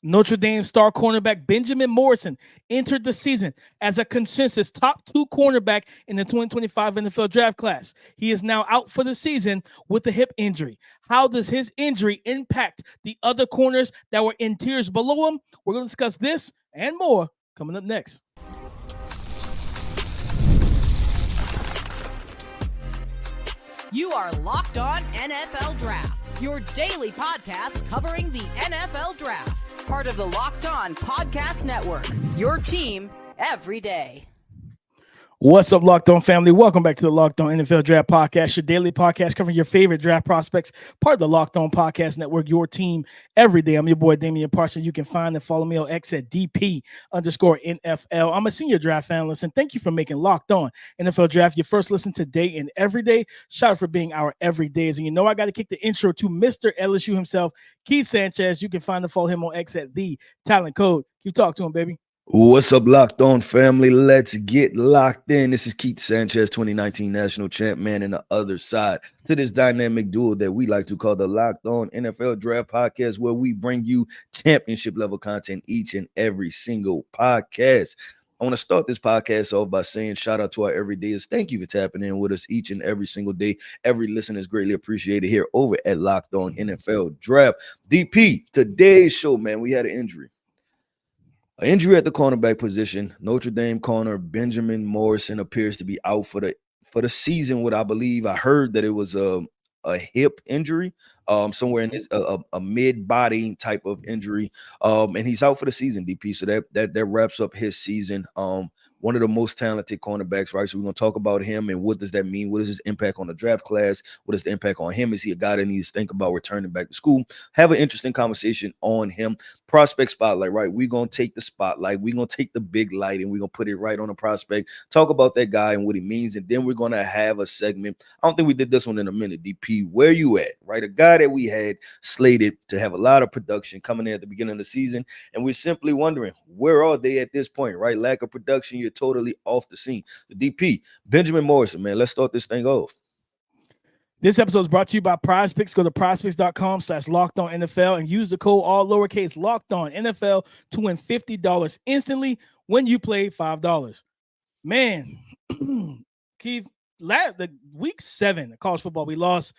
Notre Dame star cornerback Benjamin Morrison entered the season as a consensus top 2 cornerback in the 2025 NFL draft class. He is now out for the season with a hip injury. How does his injury impact the other corners that were in tiers below him? We're going to discuss this and more coming up next. You are Locked On NFL Draft, your daily podcast covering the NFL Draft. Part of the Locked On Podcast Network, your team every day. What's up, Locked On family? Welcome back to the Locked On NFL Draft Podcast, your daily podcast covering your favorite draft prospects, part of the Locked On Podcast Network, your team every day. I'm your boy, Damien Martinez. You can find and follow me on X at DP_NFL. I'm a senior draft analyst, and thank you for making Locked On NFL Draft your first listen today and every day. Shout out for being our everydays. And you know I got to kick the intro to Mr. LSU himself, Keith Sanchez. You can find and follow him on X at The Talent Code. Keep talking to him, baby. What's up, Locked On family? Let's get locked in. This is Keith Sanchez, 2019 national champ, man, and the other side to this dynamic duo that we like to call the Locked On NFL Draft Podcast, where we bring you championship level content each and every single podcast. I want to start this podcast off by saying shout out to our everydayers. Thank you for tapping in with us each and every single day. Every listener is greatly appreciated here over at Locked On NFL Draft. DP, today's show, man, we had an injury. An injury at the cornerback position. Notre Dame corner Benjamin Morrison appears to be out for the season. What I believe, I heard that it was a hip injury, somewhere in this a mid-body type of injury, and he's out for the season. DP, so that wraps up his season. One of the most talented cornerbacks, right? So we're going to talk about him and what does that mean? What is his impact on the draft class? What is the impact on him? Is he a guy that needs to think about returning back to school? Have an interesting conversation on him. Prospect spotlight, right? We're going to take the spotlight. We're going to take the big light and we're going to put it right on the prospect. Talk about that guy and what he means. And then we're going to have a segment. I don't think we did this one in a minute, DP. Where you at, right? A guy that we had slated to have a lot of production coming in at the beginning of the season. And we're simply wondering, where are they at this point, right? Lack of production. You're totally off the scene. The DP, Benjamin Morrison, man, let's start this thing off. This episode is brought to you by PrizePicks. Go to prizepicks.com/LockedOnNFL and use the code all lowercase LockedOnNFL to win $50 instantly when you play $5. Man, Keith, the week 7 of college football, we lost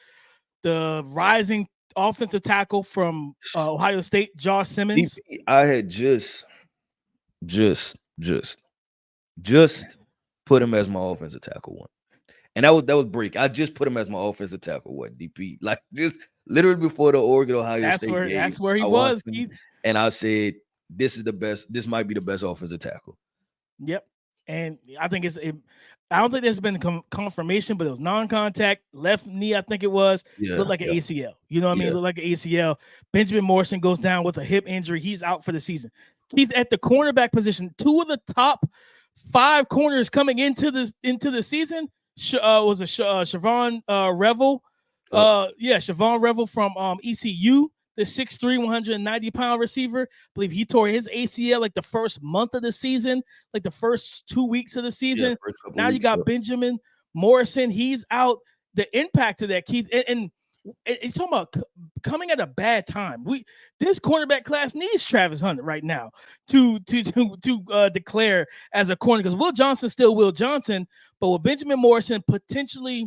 the rising offensive tackle from Ohio State, Josh Simmons. DP, I had just put him as my offensive tackle one. And that was break. I just put him as my offensive tackle one, DP. Like just literally before the Oregon-Ohio State game. That's where he was, Keith. And I said, this is the best. This might be the best offensive tackle. Yep. And I think I don't think there's been confirmation, but it was non-contact, left knee, I think it was. Looked like an ACL. You know what I mean? Looked like an ACL. Benjamin Morrison goes down with a hip injury. He's out for the season. Keith, at the cornerback position, 2 of the top 5 corners coming into the season was Siobhan Revel. Siobhan Revel from ECU, the 6'3", 190-pound receiver. I believe he tore his ACL like the first month of the season, like the first 2 weeks of the season. Now you got Benjamin Morrison. He's out. The impact of that, Keith, and it's talking about coming at a bad time. This cornerback class needs Travis Hunter right now to declare as a corner, because Will Johnson still Will Johnson, but with Benjamin Morrison potentially,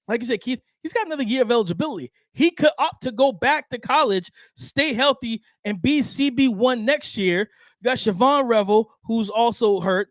like you said, Keith, he's got another year of eligibility. He could opt to go back to college, stay healthy, and be CB1 next year. You got Siobhan Revel, who's also hurt.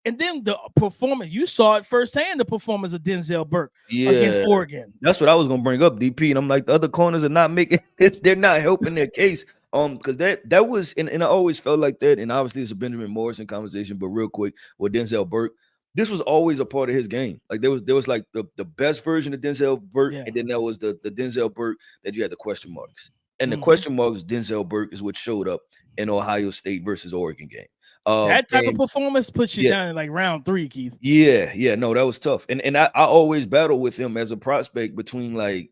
And then the performance, you saw it firsthand, the performance of Denzel Burke against Oregon. That's what I was going to bring up, DP. And I'm like, the other corners are not making it. They're not helping their case. Because that was, and I always felt like that. And obviously it's a Benjamin Morrison conversation, but real quick with Denzel Burke, this was always a part of his game. Like there was like the best version of Denzel Burke, and then there was the Denzel Burke that you had the question marks. And the question marks, Denzel Burke, is what showed up in Ohio State versus Oregon game. That type of performance puts you down in like round 3, Keith. No, that was tough. And I always battle with him as a prospect between like,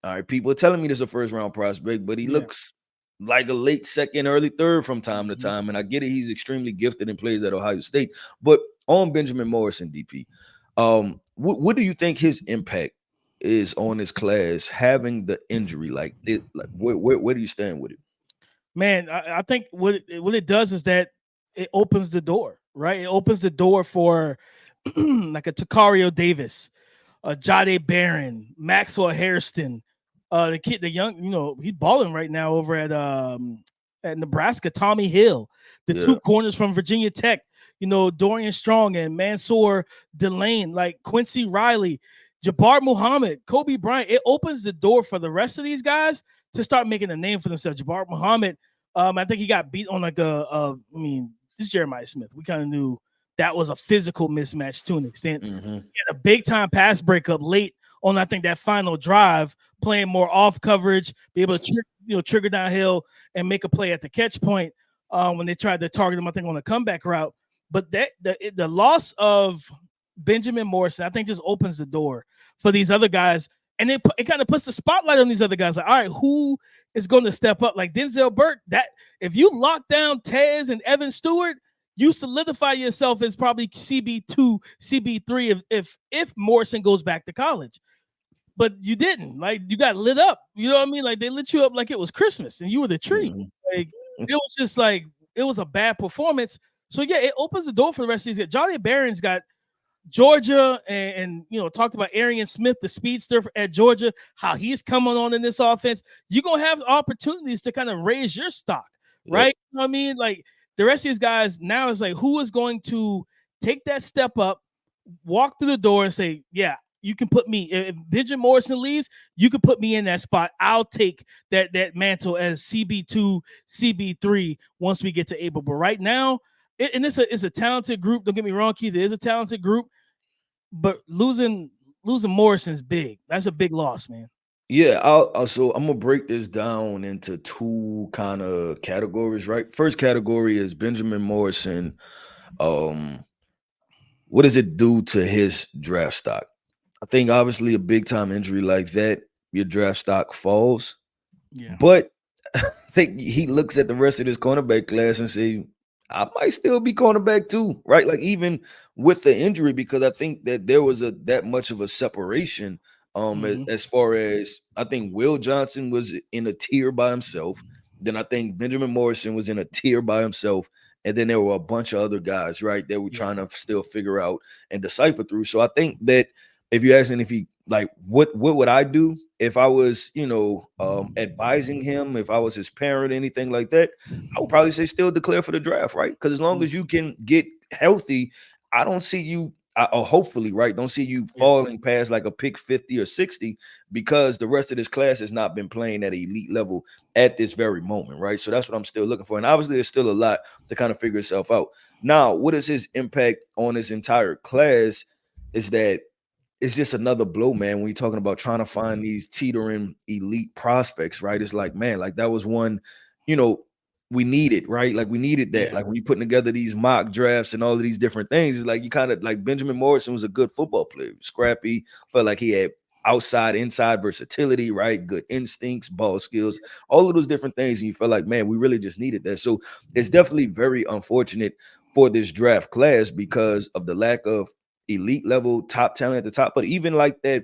all right, people are telling me this is a first round prospect, but he looks like a late second, early third from time to time. And I get it, he's extremely gifted and plays at Ohio State. But on Benjamin Morrison, DP, what do you think his impact is on his class having the injury? Like where do you stand with it? Man, I think what it does is that it opens the door, right? It opens the door for like a Takario Davis, Jade Barron, Maxwell Hairston, the kid, the young, he's balling right now over at Nebraska, Tommy Hill, the two corners from Virginia Tech, Dorian Strong and Mansour Delane, like Quincy Riley, Jabbar Muhammad, Kobe Bryant. It opens the door for the rest of these guys to start making a name for themselves. Jabbar Muhammad, I think he got beat on like this is Jeremiah Smith. We kind of knew that was a physical mismatch to an extent. He had a big time pass breakup late on, I think, that final drive, playing more off coverage, be able to trigger downhill and make a play at the catch point when they tried to target him, I think, on the comeback route. But the loss of Benjamin Morrison, I think, just opens the door for these other guys. And it kind of puts the spotlight on these other guys. Like, all right, who is going to step up? Like Denzel Burke, that if you lock down Tez and Evan Stewart, you solidify yourself as probably CB2, CB3 if Morrison goes back to college. But you didn't. Like, you got lit up. You know what I mean? Like, they lit you up like it was Christmas and you were the tree. Like, it was just like, it was a bad performance. So, yeah, it opens the door for the rest of these guys. Jolly Barron's got Georgia and talked about Arian Smith, the speedster at Georgia, how he's coming on in this offense. You're going to have opportunities to kind of raise your stock, right? You know what I mean? Like, the rest of these guys now is like, who is going to take that step up, walk through the door and say, yeah, you can put me, if Benjamin Morrison leaves, you can put me in that spot. I'll take that mantle as CB2, CB3 once we get to April. But right now, and it's a talented group. Don't get me wrong, Keith. It is a talented group, but losing Morrison's big. That's a big loss, man. Yeah, so I'm gonna break this down into two kind of categories, right? First category is Benjamin Morrison. What does it do to his draft stock? I think obviously a big time injury like that, your draft stock falls. Yeah. But I think he looks at the rest of this cornerback class and say, I might still be cornerback too, right? Like even with the injury, because I think that there was that much of a separation. As far as I think Will Johnson was in a tier by himself, then I think Benjamin Morrison was in a tier by himself, and then there were a bunch of other guys, right, that we're trying to still figure out and decipher through. So I think that if you're asking if he like what would I do if I was advising him, if I was his parent, anything like that, I would probably say still declare for the draft, right? Because as long as you can get healthy, I don't see you. Hopefully, right? Don't see you falling past like a pick 50 or 60 because the rest of this class has not been playing at an elite level at this very moment, right? So that's what I'm still looking for. And obviously, there's still a lot to kind of figure itself out. Now, what is his impact on this entire class is that it's just another blow, man, when you're talking about trying to find these teetering elite prospects, right? It's like, man, like that was one, we needed, right? Like we needed that. Like when you're putting together these mock drafts and all of these different things, it's like you kind of like Benjamin Morrison was a good football player, scrappy, felt like he had inside versatility, right? Good instincts, ball skills, all of those different things. And you felt like, man, we really just needed that. So it's definitely very unfortunate for this draft class because of the lack of elite level top talent at the top. But even like that,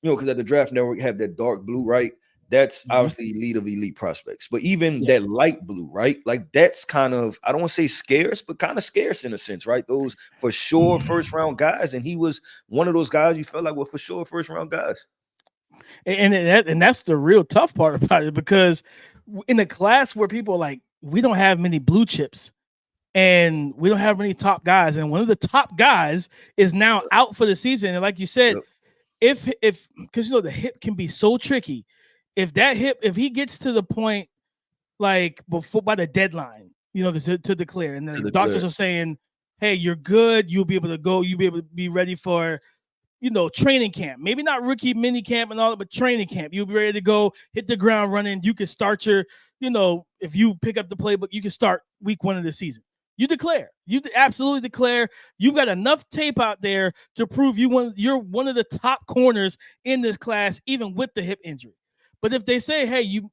because at the draft network have that dark blue, right? That's obviously elite of elite prospects. But even that light blue, right? Like that's kind of, I don't want to say scarce, but kind of scarce in a sense, right? Those for sure first round guys. And he was one of those guys you felt like were for sure first round guys. And that's the real tough part about it, because in a class where people are like, we don't have many blue chips and we don't have many top guys. And one of the top guys is now out for the season. And like you said, if because the hip can be so tricky. If he gets to the point like by the deadline, to declare, and the doctors are saying, hey, you're good, you'll be able to go, you'll be able to be ready for, training camp. Maybe not rookie mini camp and all that, but training camp. You'll be ready to go, hit the ground running. You can start your, if you pick up the playbook, you can start week 1 of the season. You declare. You absolutely declare. You've got enough tape out there to prove you're one of the top corners in this class, even with the hip injury. But if they say, hey, you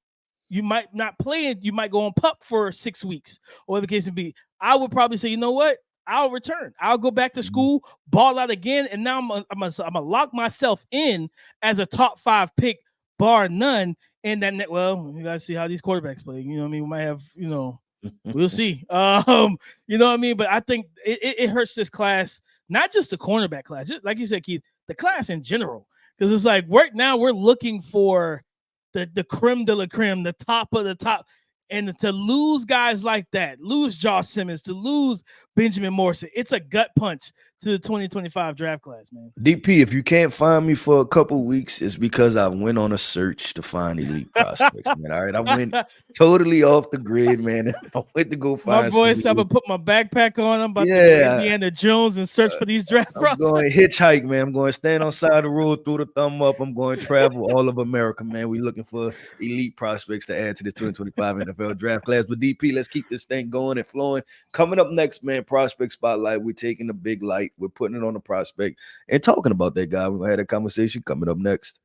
might not play it, you might go on PUP for 6 weeks, or the case may be, I would probably say, you know what? I'll return. I'll go back to school, ball out again, and now I'm gonna lock myself in as a top 5 pick bar none. And that, well, you gotta see how these quarterbacks play. You know what I mean? We might have, we'll see. You know what I mean? But I think it hurts this class, not just the cornerback class, just like you said, Keith, the class in general. Because it's like right now we're looking for the creme de la creme, the top of the top. And to lose guys like that, lose Josh Simmons, to lose Benjamin Morrison, it's a gut punch to the 2025 draft class, man. DP, if you can't find me for a couple weeks, it's because I went on a search to find elite prospects, man. All right, I went totally off the grid, man. I went to go find. My boys, I'm gonna put my backpack on. I'm about to go Indiana Jones and search for these draft prospects. I'm going hitchhike, man. I'm going to stand on side of the road, through the thumb up. I'm going to travel all of America, man. We're looking for elite prospects to add to the 2025 NFL draft class. But DP, let's keep this thing going and flowing. Coming up next, man, prospect spotlight. We're taking the big light. We're putting it on the prospect and talking about that guy. We're going to have a conversation coming up next.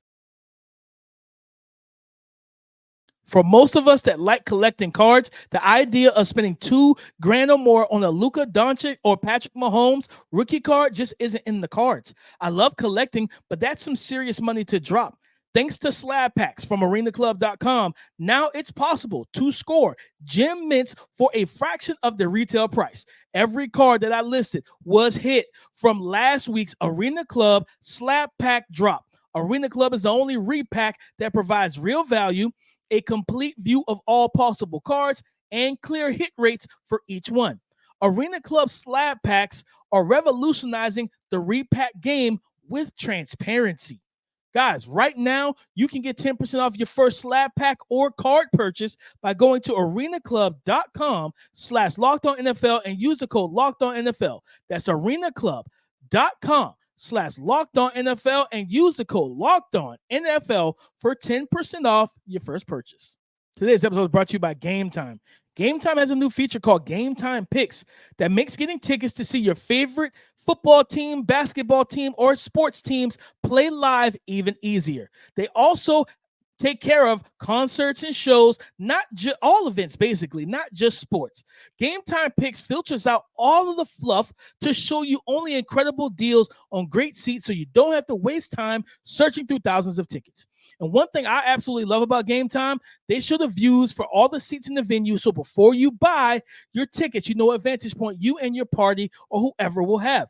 For most of us that like collecting cards, the idea of spending $2,000 or more on a Luka Doncic or Patrick Mahomes rookie card just isn't in the cards. I love collecting, but that's some serious money to drop. Thanks to slab packs from arenaclub.com, now it's possible to score gem mints for a fraction of the retail price. Every card that I listed was hit from last week's Arena Club slab pack drop. Arena Club is the only repack that provides real value, a complete view of all possible cards, and clear hit rates for each one. Arena Club slab packs are revolutionizing the repack game with transparency. Guys, right now, you can get 10% off your first slab pack or card purchase by going to arenaclub.com/LockedOnNFL and use the code LockedOnNFL. That's arenaclub.com/LockedOnNFL and use the code LockedOnNFL for 10% off your first purchase. Today's episode is brought to you by Game Time. Game Time has a new feature called Game Time Picks that makes getting tickets to see your favorite football team, basketball team, or sports teams play live even easier. They also take care of concerts and shows, not all events, basically, not just sports. Game Time Picks filters out all of the fluff to show you only incredible deals on great seats so you don't have to waste time searching through thousands of tickets. And one thing I absolutely love about Game Time, they show the views for all the seats in the venue. So before you buy your tickets, you know what vantage point you and your party or whoever will have.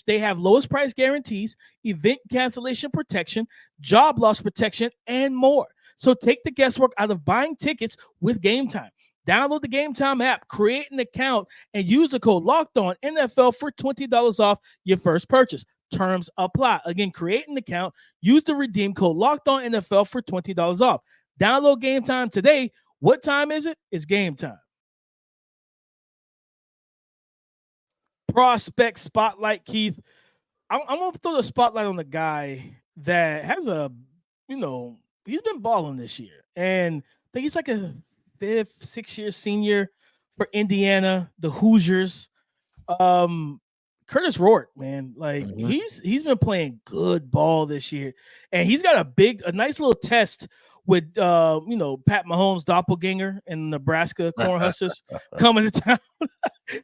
They have lowest price guarantees, event cancellation protection, job loss protection, and more. So take the guesswork out of buying tickets with Game Time. Download the Game Time app, create an account, and use the code LockedOnNFL for $20 off your first purchase. Terms apply. Again, create an account, use the redeem code LockedOnNFL for $20 off. Download Game Time today. What time is it? It's game time. Prospect spotlight, Keith. I'm going to throw the spotlight on the guy that has he's been balling this year. And I think he's like a 5th, 6th-year senior for Indiana, the Hoosiers. Kurtis Rourke, man, like he's been playing good ball this year, and he's got a nice little test with Pat Mahomes' doppelganger in Nebraska Cornhuskers coming to town.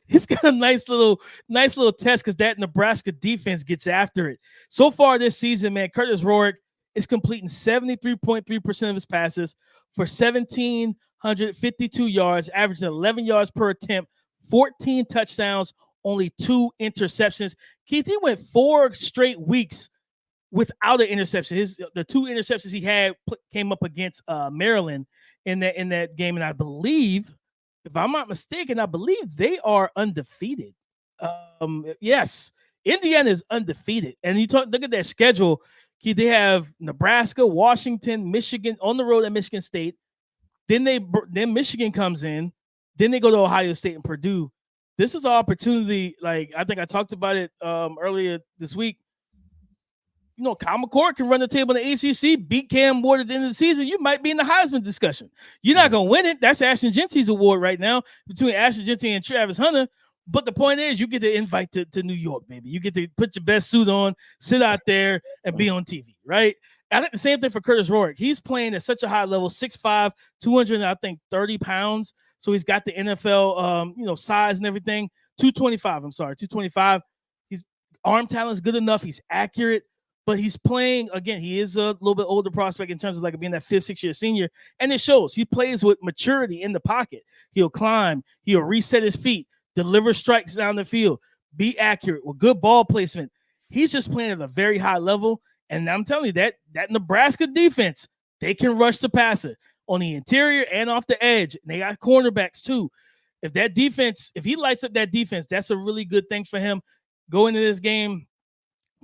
He's got a nice little test because that Nebraska defense gets after it. So far this season, man, Kurtis Rourke is completing 73.3% of his passes for 1,752 yards, averaging 11 yards per attempt, 14 touchdowns, only 2 interceptions. Keith, he went 4 straight weeks without an interception. The 2 interceptions he had came up against Maryland in that game, and I believe, if I'm not mistaken, they are undefeated. Yes, Indiana is undefeated, and look at their schedule. Keith, they have Nebraska, Washington, Michigan on the road at Michigan State. Then Michigan comes in. Then they go to Ohio State and Purdue. This is an opportunity, like I think I talked about it earlier this week. Kyle McCord can run the table in the ACC, beat Cam Ward at the end of the season. You might be in the Heisman discussion. You're not going to win it. That's Ashton Genty's award right now between Ashton Genty and Travis Hunter. But the point is, you get the invite to New York, baby. You get to put your best suit on, sit out there, and be on TV, right? I think the same thing for Kurtis Rourke. He's playing at such a high level, 6'5", 230 pounds. So he's got the NFL, size and everything. 225. His arm talent is good enough. He's accurate. but he's playing again. He is a little bit older prospect in terms of like being that 5th, 6th year senior, and it shows. He plays with maturity in the pocket. He'll climb, he'll reset his feet, deliver strikes down the field, be accurate with good ball placement. He's just playing at a very high level, and I'm telling you that Nebraska defense, they can rush the passer on the interior and off the edge. And they got cornerbacks too. If he lights up that defense, that's a really good thing for him. Go into this game,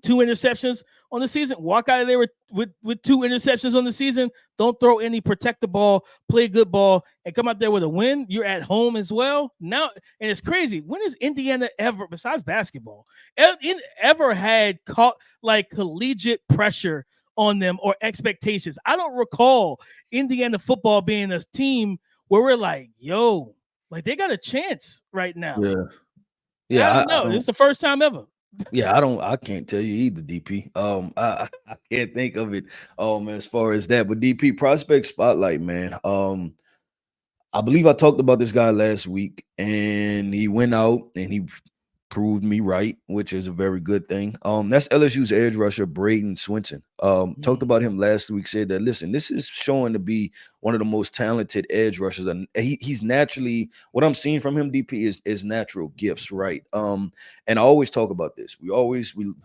2 interceptions on the season. Walk out of there with 2 interceptions on the season. Don't throw any, protect the ball, play good ball, and come out there with a win. You're at home as well. Now, and it's crazy. When has Indiana ever, besides basketball, ever had collegiate pressure on them or expectations? I don't recall Indiana football being a team where we're like, yo, like they got a chance right now. Yeah. I don't know. It's the first time ever. Yeah, I can't tell you either, DP. I can't think of it as far as that. But DP prospect spotlight, man. I believe I talked about this guy last week, and he went out and he proved me right, which is a very good thing. That's LSU's edge rusher, Braden Swinson. Talked about him last week, said that, listen, this is showing to be one of the most talented edge rushers. And he's naturally, what I'm seeing from him, DP, is natural gifts, right? And I always talk about this. We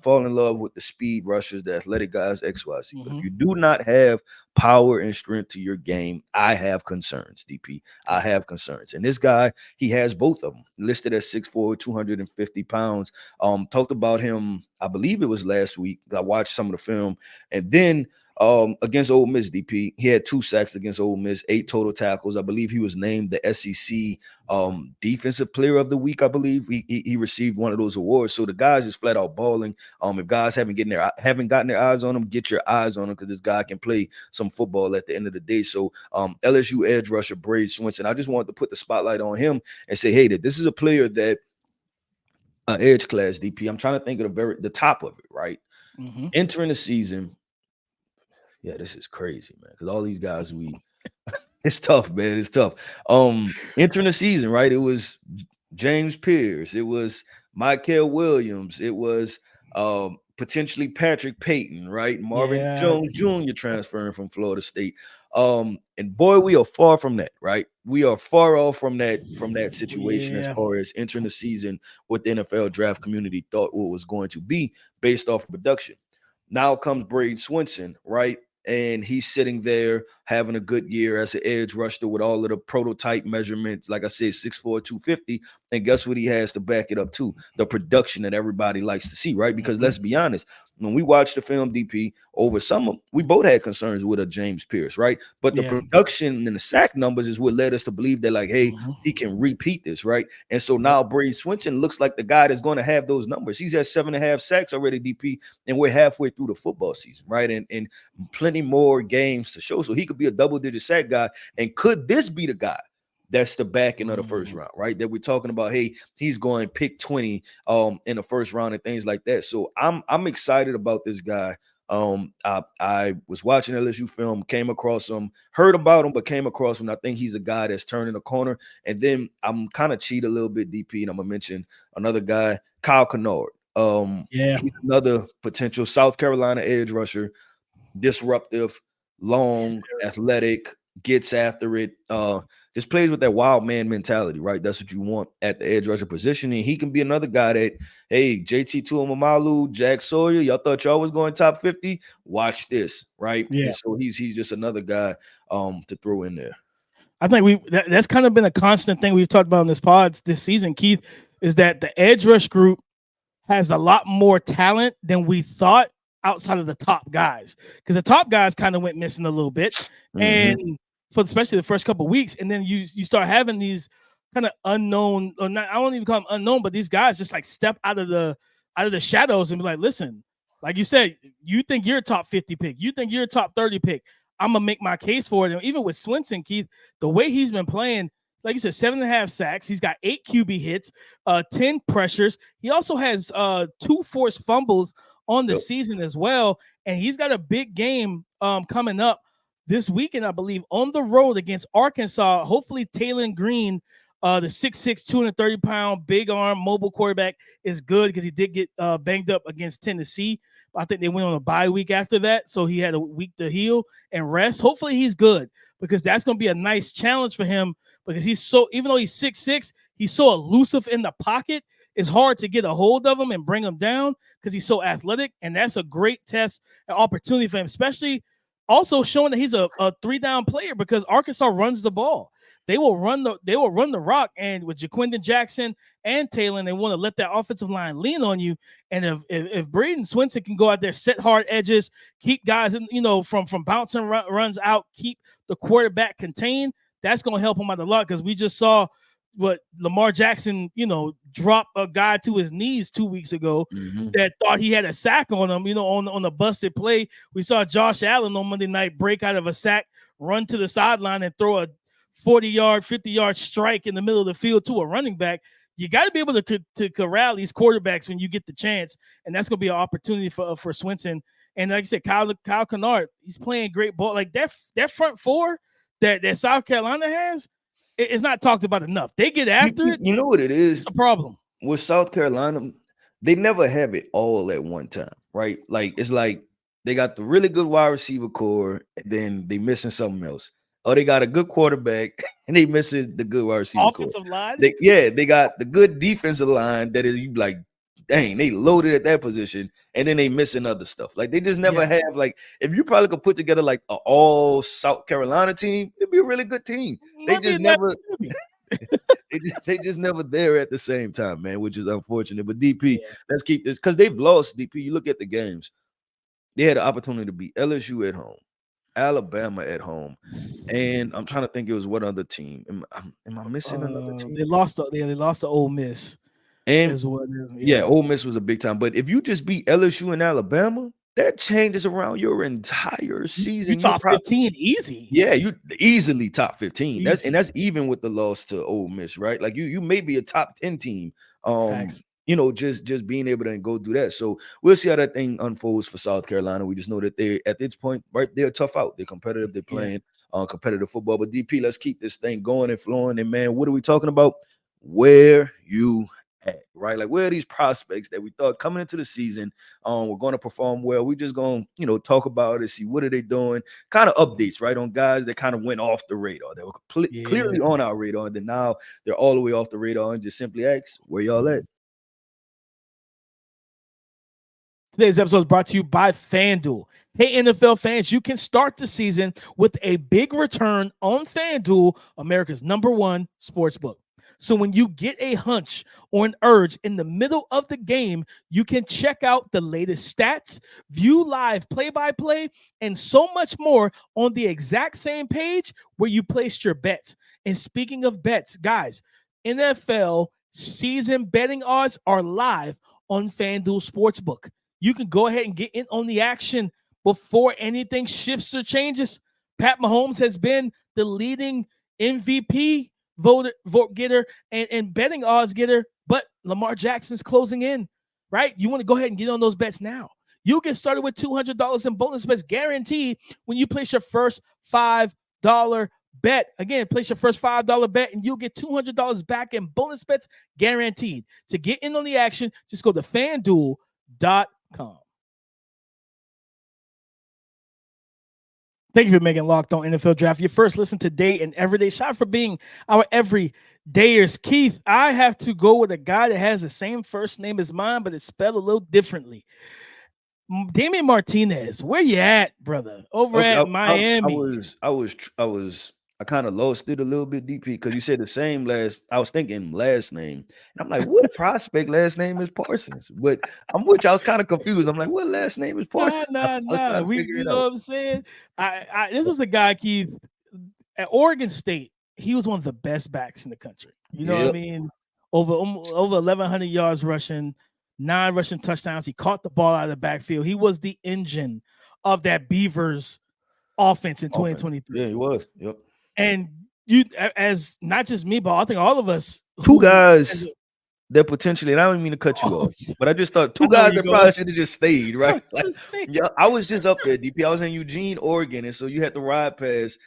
fall in love with the speed rushers, the athletic guys, XYZ. But if you do not have power and strength to your game, I have concerns, DP. I have concerns. And this guy, he has both of them, listed at 6'4", 250 pounds. Talked about him, I believe it was last week. I watched some of the film. And then against Ole Miss, DP, he had 2 sacks against Ole Miss, 8 total tackles. I believe he was named the SEC Defensive Player of the Week. I believe he received one of those awards. So the guys just flat out balling. If guys haven't gotten their eyes on him, get your eyes on him, because this guy can play some football at the end of the day. So LSU edge rusher Braden Swinson, I just wanted to put the spotlight on him and say, hey, this is a player that edge class, DP. I'm trying to think of the top of it, right? Entering the season. Yeah, this is crazy, man. Because all these guys, it's tough, man. It's tough. Entering the season, right? It was James Pierce. It was Michael Williams. It was potentially Patrick Payton, right? Marvin Jones Jr. transferring from Florida State. And boy, we are far from that, right? We are far off from that situation as far as entering the season what the NFL draft community thought what was going to be based off of production. Now comes Braden Swinson, right? And he's sitting there having a good year as an edge rusher with all of the prototype measurements. Like I said, 6'4", 250. And guess what he has to back it up too? The production that everybody likes to see, right? Because let's be honest, when we watched the film, DP, over summer, we both had concerns with a James Pierce, right? But the production and the sack numbers is what led us to believe that, like, hey, he can repeat this, right? And so now Braden Swinson looks like the guy that's going to have those numbers. He's at 7.5 sacks already, DP, and we're halfway through the football season, right? And plenty more games to show. So he could be a double-digit sack guy. And could this be the guy that's the back end of the first round, right? That we're talking about, hey, he's going pick 20 in the first round and things like that. So I'm excited about this guy. I was watching LSU film, came across him, heard about him, but came across him. I think he's a guy that's turning a corner. And then I'm kind of cheat a little bit, DP, and I'm gonna mention another guy, Kyle Kennard. He's another potential South Carolina edge rusher, disruptive, long, athletic, gets after it, just plays with that wild man mentality, right? That's what you want at the edge rusher position. And he can be another guy that, hey, JT Tuamamalu, Jack Sawyer, y'all thought y'all was going top 50? Watch this, right? Yeah. And so he's just another guy to throw in there. I think that's kind of been a constant thing we've talked about on this pod this season, Keith, is that the edge rush group has a lot more talent than we thought outside of the top guys, because the top guys kind of went missing a little bit, and for especially the first couple of weeks, and then you start having these kind of unknown, or not, I won't even call them unknown, but these guys just like step out of the shadows and be like, listen, like you said, you think you're a top 50 pick, you think you're a top 30 pick, I'm gonna make my case for it. And even with Swinson, Keith, the way he's been playing, like you said, 7.5 sacks. He's got 8 QB hits, 10 pressures. He also has 2 forced fumbles on the season as well. And he's got a big game coming up this weekend, I believe, on the road against Arkansas. Hopefully, Taylor Green The 6'6", 230-pound, big arm, mobile quarterback is good because he did get banged up against Tennessee. I think they went on a bye week after that, so he had a week to heal and rest. Hopefully he's good because that's going to be a nice challenge for him because even though he's 6'6", he's so elusive in the pocket. It's hard to get a hold of him and bring him down because he's so athletic, and that's a great test and opportunity for him, especially also showing that he's a 3-down player because Arkansas runs the ball. They will run the rock, and with Jaquindon Jackson and Taylor, they want to let that offensive line lean on you. And if Braden Swinson can go out there, set hard edges, keep guys from bouncing runs out, keep the quarterback contained, that's going to help him out a lot because we just saw what Lamar Jackson, drop a guy to his knees 2 weeks ago that thought he had a sack on him, on a busted play. We saw Josh Allen on Monday night break out of a sack, run to the sideline and throw a 40-yard, 50-yard strike in the middle of the field to a running back. You got to be able to corral these quarterbacks when you get the chance, and that's going to be an opportunity for Swinson. And like I said, Kyle Kennard, he's playing great ball. Like that front four that South Carolina has, it's not talked about enough. They get after it. You know what it is? It's a problem. With South Carolina, they never have it all at one time, right? Like, it's like they got the really good wide receiver core, and then they missing something else. Or they got a good quarterback, and they missing the good wide receiver offensive core. line? They got the good defensive line that is, you like, dang, they loaded at that position, and then they missing other stuff. Like, they just never have, like, if you probably could put together, like, an all South Carolina team, it'd be a really good team. They just never they just never there at the same time, man, which is unfortunate. But DP, let's keep this, because they've lost, DP. You look at the games. They had an opportunity to beat LSU at home, Alabama at home, and I'm trying to think it was what other team. Am I missing another team? They lost to Ole Miss. And Ole Miss was a big time. But if you just beat LSU and Alabama, that changes around your entire season. You top 15 easy. Yeah, you easily top 15. Easy. That's even with the loss to Ole Miss, right? Like you may be a top 10 team. Facts. Just being able to go do that. So we'll see how that thing unfolds for South Carolina. We just know that they at this point, right? They're tough out. They're competitive. They're playing competitive football. But DP, let's keep this thing going and flowing. And man, what are we talking about? Where you at, right? Like, where are these prospects that we thought coming into the season we're going to perform well? We just going to talk about it, see what are they doing, kind of updates, right, on guys that kind of went off the radar, that were clearly on our radar, and then now they're all the way off the radar, and just simply ask, where y'all at? Today's episode is brought to you by FanDuel. Hey, NFL fans, you can start the season with a big return on FanDuel, America's #1 sportsbook. So when you get a hunch or an urge in the middle of the game, you can check out the latest stats, view live play-by-play, and so much more on the exact same page where you placed your bets. And speaking of bets, guys, NFL season betting odds are live on FanDuel Sportsbook. You can go ahead and get in on the action before anything shifts or changes. Pat Mahomes has been the leading MVP vote getter and betting odds getter, but Lamar Jackson's closing in, right? You want to go ahead and get on those bets now. You'll get started with $200 in bonus bets guaranteed when you place your first $5 bet. Again, place your first $5 bet and you'll get $200 back in bonus bets guaranteed. To get in on the action, just go to FanDuel.com. Thank you for making Locked On NFL Draft your first listen today and every day. Shout out for being our everydayers. Keith, I have to go with a guy that has the same first name as mine, but it's spelled a little differently. Damien Martinez, where you at, brother? Over at Miami. I kind of lost it a little bit, DP, because you said the same I was thinking last name. And I'm like, what prospect last name is Parsons? But I'm with you. I was kind of confused. I'm like, what last name is Parsons? Nah. You know what I'm saying? This was a guy, Keith, at Oregon State. He was one of the best backs in the country. You know what I mean? Over 1,100 yards rushing, 9 rushing touchdowns. He caught the ball out of the backfield. He was the engine of that Beavers offense in 2023. Yeah, he was. Yep. And you, as not just me, but I think all of us, two guys that potentially, and I don't mean to cut you off, but I just thought two guys that probably should have just stayed, right? Like, I was just up there, DP. I was in Eugene, Oregon, and so you had to ride past.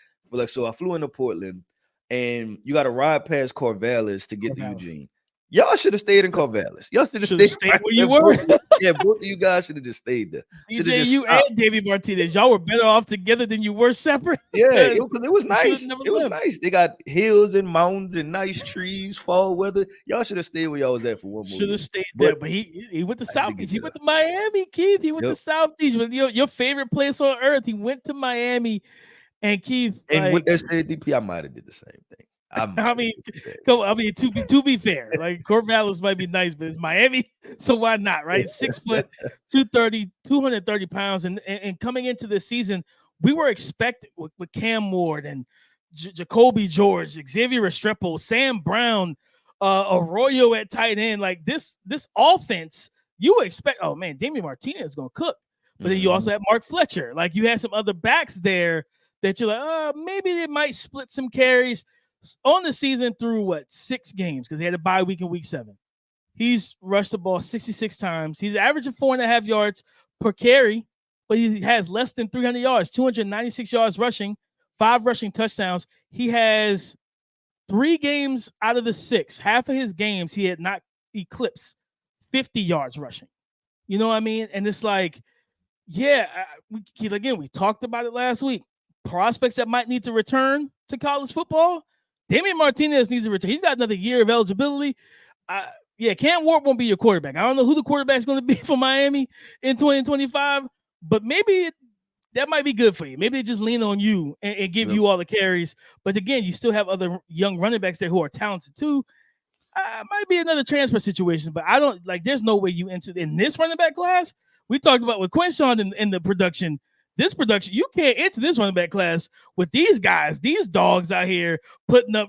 So I flew into Portland. and you got to ride past Corvallis to get to Eugene. Y'all should have stayed in Corvallis. Y'all should have stayed right where you were. Both of you guys should have just stayed there. DJ, you and Davey Martinez, y'all were better off together than you were separate. Yeah, it was nice. It was nice. They got hills and mountains and nice trees, fall weather. Y'all should have stayed where y'all was at for one more. Should have stayed there, but he went to South Beach. He went to Miami, Keith. He went to South Beach. Your favorite place on earth. He went to Miami, and Keith. And with that said, DP, I might have did the same thing. To be fair, like Corvallis might be nice, but it's Miami, so why not, right? 6 foot, 230, 230 pounds, and coming into this season, we were expecting with Cam Ward and Jacoby George, Xavier Restrepo, Sam Brown, Arroyo at tight end, like this offense, you would expect, oh man, Damien Martinez is gonna cook, but then you also have Mark Fletcher, like you had some other backs there that you're like, maybe they might split some carries. On the season through 6 games, because he had a bye week in week 7. He's rushed the ball 66 times. He's averaging 4.5 yards per carry, but he has less than 300 yards, 296 yards rushing, 5 rushing touchdowns. He has 3 games out of the 6. Half of his games, he had not eclipsed 50 yards rushing. You know what I mean? And it's like, we talked about it last week. Prospects that might need to return to college football. Damien Martinez needs to return. He's got another year of eligibility. Cam Ward won't be your quarterback. I don't know who the quarterback is going to be for Miami in 2025, but maybe that might be good for you. Maybe they just lean on you and give you all the carries. But again, you still have other young running backs there who are talented too. Might be another transfer situation, but I don't like. There's no way you enter in this running back class. We talked about with Quinshawn in the production. This production, you can't enter this running back class with these guys, these dogs out here putting up,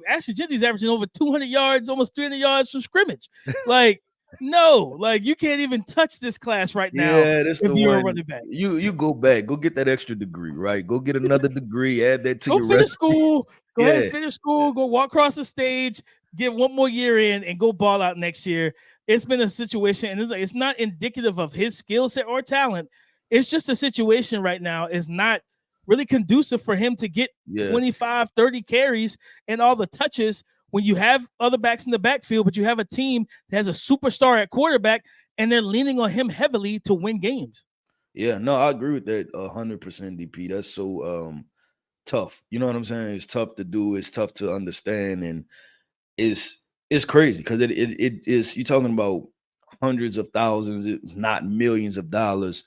Ashley Genty's averaging over 200 yards, almost 300 yards from scrimmage. Like, no, like you can't even touch this class right now. Yeah, that's if the you're one. A running back. You go back, go get that extra degree, right? Go get another degree, add that to your finish school. Go ahead and finish school, go walk across the stage, get one more year in, and go ball out next year. It's been a situation, and it's not indicative of his skill set or talent. It's just a situation right now is not really conducive for him to get 25, 30 carries and all the touches when you have other backs in the backfield, but you have a team that has a superstar at quarterback and they're leaning on him heavily to win games. Yeah, no, I agree with that 100%, DP. That's so tough. You know what I'm saying? It's tough to do. It's tough to understand. And it's crazy because it is, you're talking about hundreds of thousands, if not millions of dollars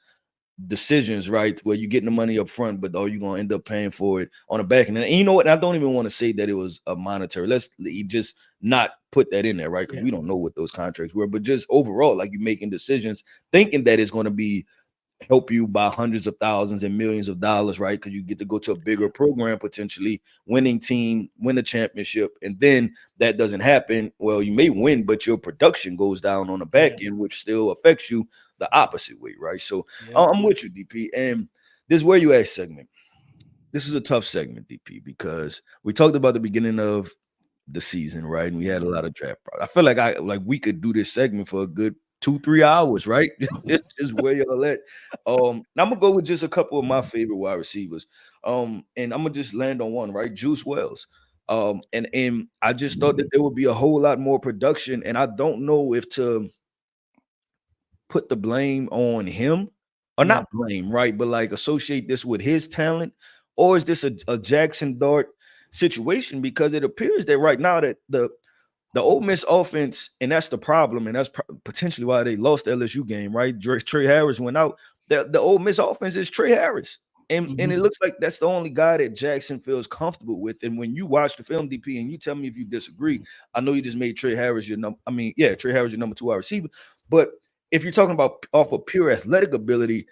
decisions, right? Where you're getting the money up front, but you're going to end up paying for it on the back end. And you know what? I don't even want to say that it was a monetary. Let's just not put that in there, right? Because we don't know what those contracts were, but just overall, like you're making decisions thinking that it's going to be help you by hundreds of thousands and millions of dollars, right? Because you get to go to a bigger program, potentially winning team, win a championship, and then that doesn't happen. Well, you may win, but your production goes down on the back end, which still affects you the opposite way, right? So I'm with you, DP. And this Where You At segment. This is a tough segment, DP, because we talked about the beginning of the season, right? And we had a lot of draft problems. I feel like we could do this segment for a good 2-3 hours, right? Just where y'all at. I'm gonna go with just a couple of my favorite wide receivers. And I'm gonna just land on one, right? Juice Wells. And I just thought that there would be a whole lot more production, and I don't know if to put the blame on him or not blame, right? But like associate this with his talent, or is this a Jackson Dart situation? Because it appears that right now that the Ole Miss offense, and that's the problem, and that's potentially why they lost the LSU game, right? Trey Harris went out. The Ole Miss offense is Trey Harris, and it looks like that's the only guy that Jackson feels comfortable with. And when you watch the film, DP, and you tell me if you disagree, I know you just made Trey Harris your number. I mean, Trey Harris your number 2 wide receiver. But if you're talking about off of pure athletic ability,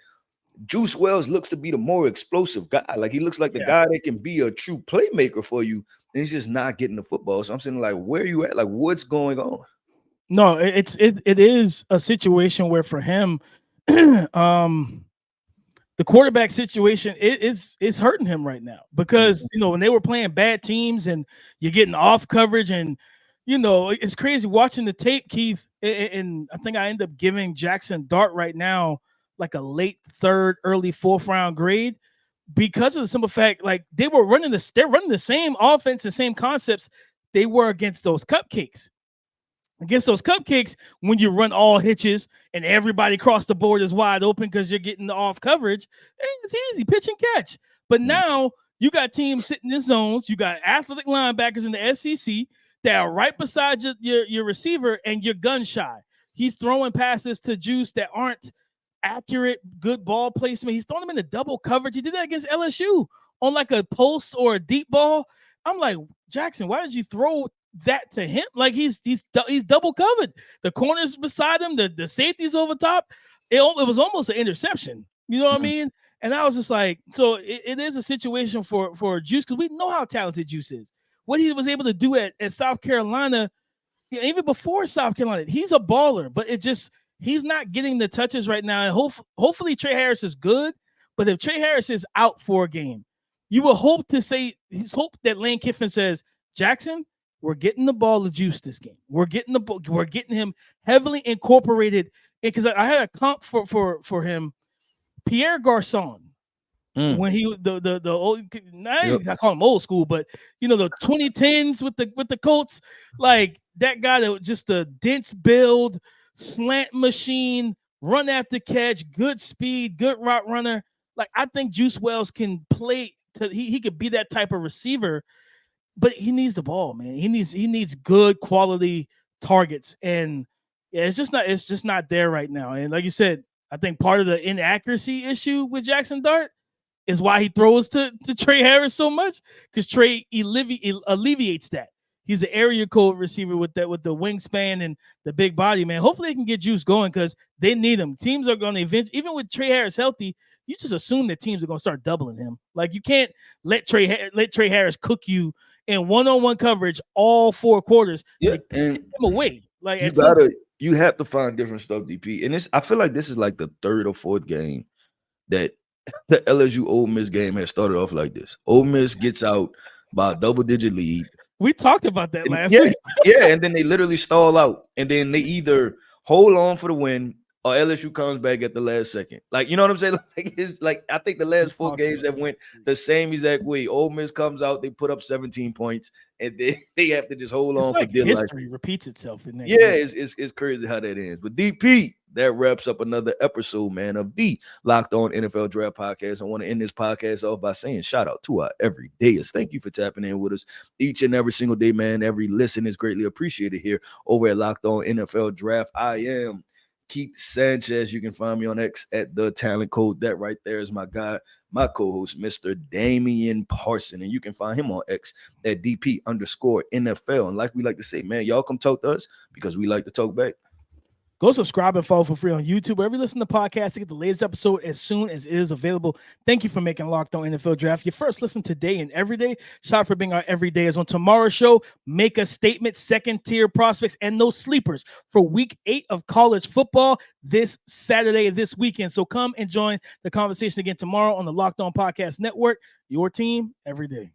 Juice Wells looks to be the more explosive guy. Like he looks like the guy that can be a true playmaker for you. And he's just not getting the football. So I'm saying, like, where are you at? Like, what's going on? No, it is a situation where for him, the quarterback situation is hurting him right now because when they were playing bad teams and you're getting off coverage and it's crazy watching the tape, Keith. And I think I end up giving Jackson Dart right now like a late 3rd, early 4th round grade. because of the simple fact, like they're running the same offense, the same concepts they were against those cupcakes. Against those cupcakes, when you run all hitches and everybody across the board is wide open because you're getting the off coverage, it's easy, pitch and catch. But now you got teams sitting in zones. You got athletic linebackers in the SEC that are right beside your receiver, and you're gun shy. He's throwing passes to Juice that aren't accurate, good ball placement. He's throwing them into double coverage. He did that against LSU on like a post or a deep ball. I'm like, Jackson, why did you throw that to him? Like he's double covered. The corners beside him, the safeties over top. It was almost an interception. You know what I mean? And I was just like, so it is a situation for Juice, because we know how talented Juice is. What he was able to do at South Carolina, even before South Carolina, he's a baller, but he's not getting the touches right now. And hopefully Trey Harris is good, but if Trey Harris is out for a game, you will hope that Lane Kiffin says, Jackson, we're getting the ball to Juice this game. We're getting him heavily incorporated. Because I had a comp for him, Pierre Garçon, when he the old, I call him old school, but the 2010s with the Colts, like that guy that just a dense build, slant machine, run after catch, good speed, good route runner. Like I think Juice Wells can play. He could be that type of receiver. But he needs the ball, man. He needs good quality targets, and it's just not there right now. And like you said, I think part of the inaccuracy issue with Jackson Dart is why he throws to Trey Harris so much, because Trey alleviates that. He's an area code receiver with the wingspan and the big body, man. Hopefully they can get Juice going, because they need him. Teams are going to eventually, even with Trey Harris healthy, you just assume that teams are going to start doubling him. Like you can't let Trey Harris cook you in one-on-one coverage all 4 quarters. Yeah, like, and get him away. Like you have to find different stuff, DP. And I feel like this is like the 3rd or 4th game that the LSU Ole Miss game has started off like this. Ole Miss gets out by a double-digit lead. We talked about that last week. Yeah, and then they literally stall out, and then they either hold on for the win or LSU comes back at the last second. Like, you know what I'm saying? Like, it's like I think the last 4 games have went the same exact way. Ole Miss comes out, they put up 17 points, and they have to just hold on like for dear life. History repeats itself in that. Yeah, it's crazy how that ends. But DP, that wraps up another episode, man, of the Locked On NFL Draft Podcast. I want to end this podcast off by saying shout out to our everydayers. Thank you for tapping in with us each and every single day, man. Every listen is greatly appreciated here over at Locked On NFL Draft. I am Keith Sanchez. You can find me on X at The Talent Code. That right there is my guy, my co-host, Mr. Damian Parson. And you can find him on X at DP_NFL. And like we like to say, man, y'all come talk to us because we like to talk back. Go subscribe and follow for free on YouTube. Wherever you listen to podcasts to get the latest episode as soon as it is available. Thank you for making Locked On NFL Draft your first listen today and every day. Shout out for being our everydayers. On tomorrow's show, make a statement, 2nd-tier prospects, and no sleepers for week 8 of college football this Saturday, this weekend. So come and join the conversation again tomorrow on the Locked On Podcast Network. Your team every day.